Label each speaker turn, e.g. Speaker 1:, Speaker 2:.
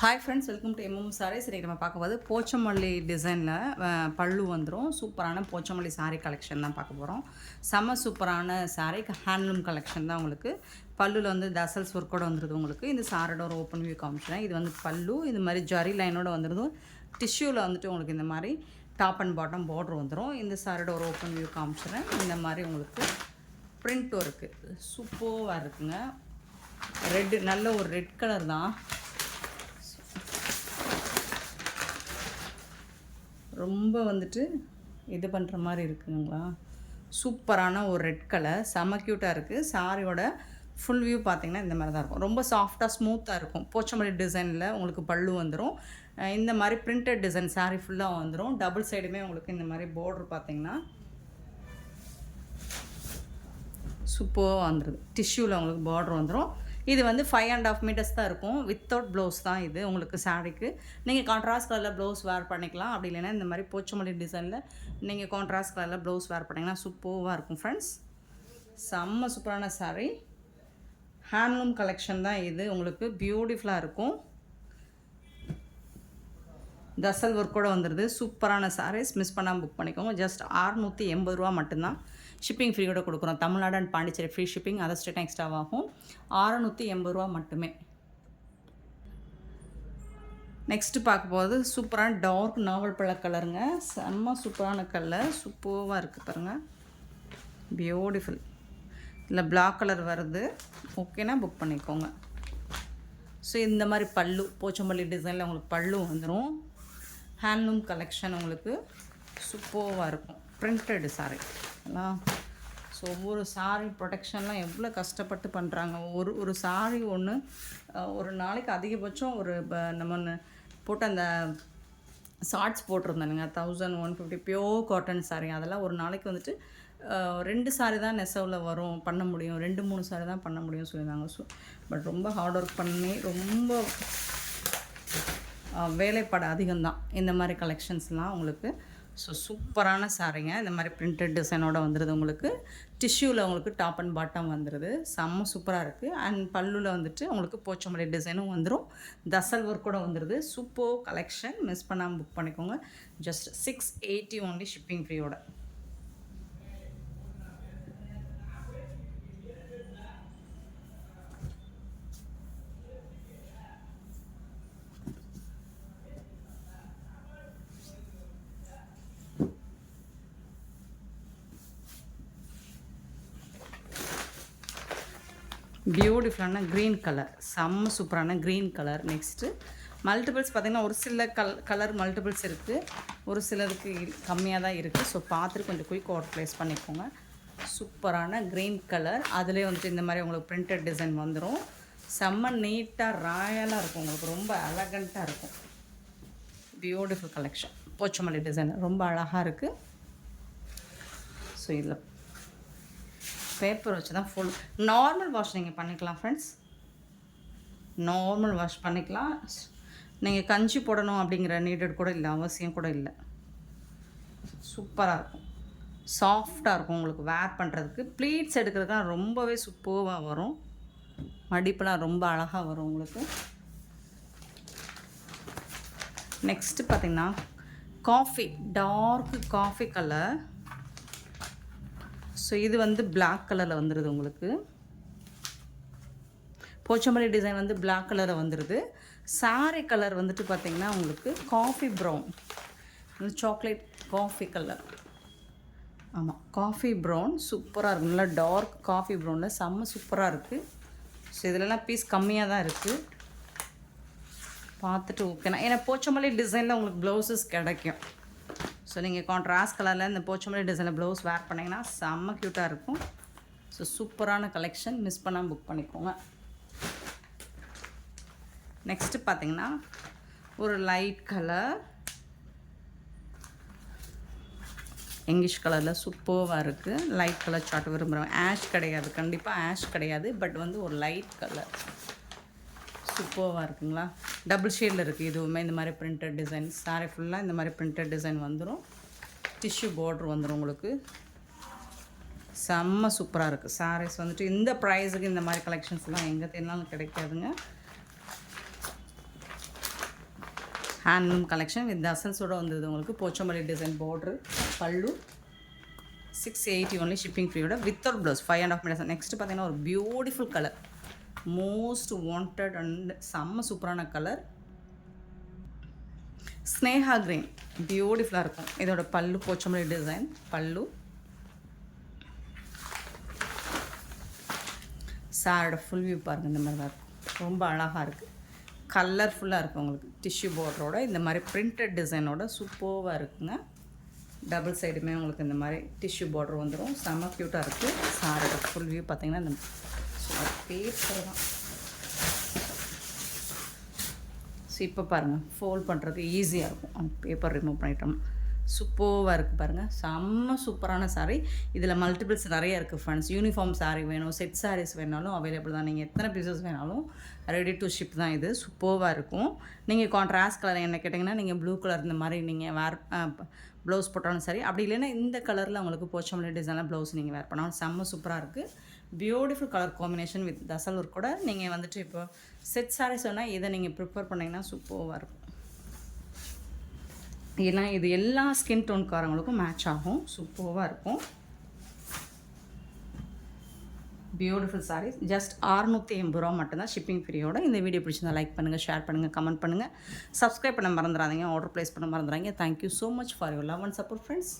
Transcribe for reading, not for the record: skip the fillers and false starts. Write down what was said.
Speaker 1: Hi friends, welcome to saris. இன்றைக்கி நம்ம பார்க்கும்போது போச்சமல்லி டிசைனில் பல்லு வந்துடும். சூப்பரான போச்சமல்லி சாரீ கலெக்ஷன் தான் பார்க்க போகிறோம். செம்ம சூப்பரான சாரீ ஹேண்ட்லூம் கலெக்ஷன் தான். உங்களுக்கு பல்லுவில் வந்து டசல்ஸ் ஒர்க்கோடு வந்துடுது. உங்களுக்கு இந்த சாரோட ஒரு ஓப்பன் வியூ காமிச்சினேன். இது வந்து பல்லு இது மாதிரி ஜரி லைனோடு வந்துடுது. டிஷ்யூவில் வந்துட்டு உங்களுக்கு இந்த மாதிரி டாப் அண்ட் பாட்டம் பார்டர் வந்துடும். இந்த சாரோட ஒரு ஓப்பன் வியூ காமிச்சினேன். இந்த மாதிரி உங்களுக்கு பிரிண்ட் ஒர்க்கு சூப்பராக இருக்குங்க. ரெட்டு நல்ல ஒரு ரெட் கலர் தான். ரொம்ப வந்துட்டு இது பண்ணுற மாதிரி இருக்குங்களா. சூப்பரான ஒரு ரெட் கலர் செம க்யூட்டாக இருக்குது. சாரியோட ஃபுல் வியூ பார்த்திங்கன்னா இந்த மாதிரி தான் இருக்கும். ரொம்ப சாஃப்டாக ஸ்மூத்தாக இருக்கும். போச்சமல்லி டிசைனில் உங்களுக்கு பல்லு வந்துடும். இந்த மாதிரி பிரிண்டட் டிசைன் சாரீ ஃபுல்லாக வந்துடும். டபுள் சைடுமே உங்களுக்கு இந்த மாதிரி பார்டர் பார்த்திங்கன்னா சூப்பராக வந்துடுது. டிஷ்யூவில் உங்களுக்கு பார்டர் வந்துடும். இது வந்து 5.5 மீட்டர்ஸ் தான் இருக்கும். வித்தவுட் ப்ளவுஸ் தான் இது உங்களுக்கு சாரீக்கு. நீங்கள் கான்ட்ராஸ்ட் கலரில் ப்ளவுஸ் வேர் பண்ணிக்கலாம். அப்படி இல்லைன்னா இந்த மாதிரி போச்சமல்லி டிசைனில் நீங்கள் கான்ட்ராஸ்ட் கலரில் ப்ளவுஸ் வேர் பண்ணிங்கன்னா சூப்பராக இருக்கும் ஃப்ரெண்ட்ஸ். செம்ம சூப்பரான சாரீ. ஹேண்ட்லூம் கலெக்ஷன் தான் இது. உங்களுக்கு பியூட்டிஃபுல்லாக இருக்கும். தசல் ஒர்க்கோடு வந்துடுது. சூப்பரான சாரீஸ் மிஸ் பண்ணாமல் புக் பண்ணிக்கோங்க. ஜஸ்ட் 680 ரூபா மட்டும்தான். ஷிப்பிங் ஃப்ரீயோட கொடுக்குறோம். Tamil Nadu and Pondicherry free shipping. Other state extra ஆகும். 680 ரூபா மட்டுமே. நெக்ஸ்ட்டு பார்க்க போகிறது சூப்பரான டார்க் நாவல் பழ கலருங்க. செம்ம சூப்பரான கலர். சூப்பராக இருக்குது பாருங்கள். பியூட்டிஃபுல். இல்லை பிளாக் கலர் வருது. ஓகேனா புக் பண்ணிக்கோங்க. ஸோ இந்த மாதிரி பல்லு போச்சமல்லி டிசைனில் உங்களுக்கு பல்லு வந்துடும். ஹேண்ட்லூம் கலெக்ஷன் உங்களுக்கு சூப்பராக இருக்கும். பிரிண்டட் சாரீ எல்லாம். ஸோ ஒவ்வொரு சாரீ ப்ரொடெக்ஷன்லாம் எவ்வளோ கஷ்டப்பட்டு பண்ணுறாங்க. ஒரு சாரீ ஒன்று ஒரு நாளைக்கு அதிகபட்சம் ஒரு நம்ம போட்டு அந்த ஷார்ட்ஸ் போட்டிருந்தானுங்க 1150 பியோர் காட்டன் சாரீ. அதெல்லாம் ஒரு நாளைக்கு வந்துட்டு 2 சாரீ தான் நெசவில் வரும் பண்ண முடியும். 2-3 சாரீ தான் பண்ண முடியும் சொல்லியிருந்தாங்க. ஸோ பட் ரொம்ப ஹார்ட் ஒர்க் பண்ணி ரொம்ப வேலைப்பாடு அதிகம்தான் இந்த மாதிரி கலெக்ஷன்ஸ்லாம் உங்களுக்கு. ஸோ சூப்பரான சாரீங்க. இந்த மாதிரி பிரிண்டட் டிசைனோட வந்துடுது. உங்களுக்கு டிஷ்யூவில் உங்களுக்கு டாப் அண்ட் பாட்டம் வந்துடுது. செம்ம சூப்பராக இருக்குது. அண்ட் பல்லுவில் வந்துட்டு உங்களுக்கு போச்சமல்லி டிசைனும் வந்துடும். தசல் ஒர்க்கோட வந்துடுது. Super collection. மிஸ் பண்ணாமல் புக் பண்ணிக்கோங்க. ஜஸ்ட் 680 ஒன்லி ஷிப்பிங் ஃப்ரீயோட. பியூட்டிஃபுல்லான க்ரீன் கலர். செம்ம சூப்பரான க்ரீன் கலர். நெக்ஸ்ட்டு மல்டிபிள்ஸ் பார்த்திங்கன்னா ஒரு சில கலர் மல்டிபிள்ஸ் இருக்குது. ஒரு சிலருக்கு கம்மியாக தான் இருக்குது. ஸோ பார்த்துட்டு கொஞ்சம் குயிக் ஆர்டர் ப்ளேஸ் பண்ணிக்கோங்க. சூப்பரான க்ரீன் கலர். அதிலே வந்துட்டு இந்த மாதிரி உங்களுக்கு பிரிண்டட் டிசைன் வந்துடும். செம்ம நீட்டாக ராயலாக இருக்கும். உங்களுக்கு ரொம்ப எலகண்ட்டாக இருக்கும். Beautiful collection. போச்சமல்லி டிசைன் ரொம்ப அழகாக இருக்குது. ஸோ இதில் பேப்பர் வச்சு தான் ஃபுல் நார்மல் வாஷ் நீங்கள் பண்ணிக்கலாம் ஃப்ரெண்ட்ஸ். நார்மல் வாஷ் பண்ணிக்கலாம். நீங்கள் கஞ்சி போடணும் அப்படிங்கிற நீடட் கூட இல்லை, அவசியம் கூட இல்லை. சூப்பராக இருக்கும். சாஃப்டாக இருக்கும். உங்களுக்கு வேர் பண்ணுறதுக்கு ப்ளீட்ஸ் எடுக்கிறதுக்குலாம் ரொம்பவே சூப்பராக வரும். மடிப்பெலாம் ரொம்ப அழகாக வரும் உங்களுக்கு. நெக்ஸ்ட்டு பார்த்திங்கன்னா coffee, dark coffee colour. So இது வந்து பிளாக் கலரில் வந்துடுது உங்களுக்கு. போச்சமல்லி டிசைன் வந்து பிளாக் கலரில் வந்துடுது. சாரீ கலர் வந்துட்டு பார்த்திங்கன்னா உங்களுக்கு coffee brown, chocolate coffee colour. ஆமாம், காஃபி ப்ரௌன் சூப்பராக இருக்கும். நல்லா டார்க் காஃபி ப்ரௌனில் செம்ம சூப்பராக இருக்குது. ஸோ இதிலலாம் பீஸ் கம்மியாக தான் இருக்குது. பார்த்துட்டு ஓகேண்ணா. ஏன்னா போச்சமல்லி டிசைனில் உங்களுக்கு ப்ளவுஸஸ் கிடைக்கும். ஸோ நீங்கள் கான்ட்ராஸ்ட் கலரில் இந்த போச்சமல்லி டிசைனில் ப்ளவுஸ் வேர் பண்ணிங்கன்னா செம்ம க்யூட்டாக இருக்கும். ஸோ சூப்பரான கலெக்ஷன். மிஸ் பண்ணாமல் புக் பண்ணிக்கோங்க. நெக்ஸ்ட்டு பார்த்திங்கன்னா ஒரு லைட் கலர் இங்கிலீஷ் கலரில் சூப்பராக இருக்குது. லைட் கலர் சார்ட் விரும்புகிறேன். ஆஷ் கிடையாது, கண்டிப்பாக ஆஷ் கிடையாது. பட் வந்து ஒரு லைட் கலர் சூப்பராக இருக்குங்களா. டபுள் ஷேடில் இருக்குது. இதுவுமே இந்த மாதிரி பிரிண்டட் டிசைன். சாரீ ஃபுல்லாக இந்த மாதிரி பிரிண்டட் டிசைன் வந்துடும். டிஷ்யூ பார்ட்ரு வந்துடும் உங்களுக்கு. செம்ம சூப்பராக இருக்குது. சாரீஸ் வந்துட்டு இந்த ப்ரைஸுக்கு இந்த மாதிரி கலெக்ஷன்ஸ்லாம் எங்கே தேடினாலும் கிடைக்காதுங்க. ஹேண்ட்லூம் கலெக்ஷன் வித் தசல்ஸோடு வந்தது உங்களுக்கு போச்சம்பள்ளி டிசைன் பார்டரு பல்லு 680 ஒன்லி ஷிப்பிங் ஃப்ரீயோட வித்தவுட் ப்ளவுஸ் 5.5 மீட்டர்ஸ். நெக்ஸ்ட்டு பார்த்தீங்கன்னா ஒரு beautiful colour most wanted and செம்ம சூப்பரான கலர் ஸ்னேஹா கிரீன் பியூட்டிஃபுல்லாக இருக்கும். இதோட பல்லு போச்சம்பள்ளி டிசைன் பல்லு. சாரோட ஃபுல் வியூ பாருங்கள், இந்த மாதிரி தான் இருக்கும். ரொம்ப அழகாக இருக்குது, கலர்ஃபுல்லாக இருக்குது. உங்களுக்கு டிஷ்யூ பார்டரோட இந்த மாதிரி பிரிண்டட் டிசைனோட சூப்பராக இருக்குங்க. டபுள் சைடுமே உங்களுக்கு இந்த மாதிரி டிஷ்யூ பார்டர் வந்துடும். செம்ம க்யூட்டாக இருக்குது. சாரோட ஃபுல் வியூ பார்த்திங்கன்னா இந்த பேப்பர் தான். ஸோ இப்போ பாருங்கள், ஃபோல்ட் பண்ணுறது ஈஸியாக இருக்கும். அந்த பேப்பர் ரிமூவ் பண்ணிட்டோம். சூப்பராக இருக்குது பாருங்கள், செம்ம சூப்பரான சாரீ. இதில் மல்டிபிள்ஸ் நிறைய இருக்குது ஃப்ரெண்ட்ஸ். யூனிஃபார்ம் சாரீ வேணும், செட் சாரீஸ் வேணாலும் அவைலபிள் தான். நீங்கள் எத்தனை பீசஸ் வேணாலும் ரெடி டு ஷிப் தான். இது சூப்பராக இருக்கும். நீங்கள் கான்ட்ராஸ்ட் கலர் என்ன கேட்டிங்கன்னா நீங்கள் ப்ளூ கலர் இந்த மாதிரி நீங்கள் வேர் ப்ளவுஸ் போட்டாலும் சரி, அப்படி இல்லைன்னா இந்த கலரில் உங்களுக்கு போச்சம்பள்ளி டிசைனில் ப்ளவுஸ் நீங்கள் வேர் பண்ணாலும் செம்ம சூப்பராக இருக்குது. Beautiful colour combination with tassel work கூட. நீங்கள் வந்துட்டு இப்போ செட் சாரீஸ் சொன்னால் இதை நீங்கள் ப்ரிப்பேர் பண்ணிங்கன்னா சூப்பராக இருக்கும். ஏன்னா இது எல்லா ஸ்கின் டோன்காரங்களுக்கும் மேட்ச் ஆகும். சூப்பராக இருக்கும். பியூட்டிஃபுல் சாரீஸ் ஜஸ்ட் 680 ரூபா மட்டும்தான் ஷிப்பிங் ஃப்ரீயோட. இந்த வீடியோ பிடிச்சிருந்தா லைக் பண்ணுங்கள், ஷேர் பண்ணுங்கள், கமெண்ட் பண்ணுங்கள், சப்ஸ்கிரைப் பண்ண மறந்துடாதீங்க, ஆர்டர் ப்ளேஸ் பண்ண மறந்துடாதீங்க. Thank you so much for your love and support friends.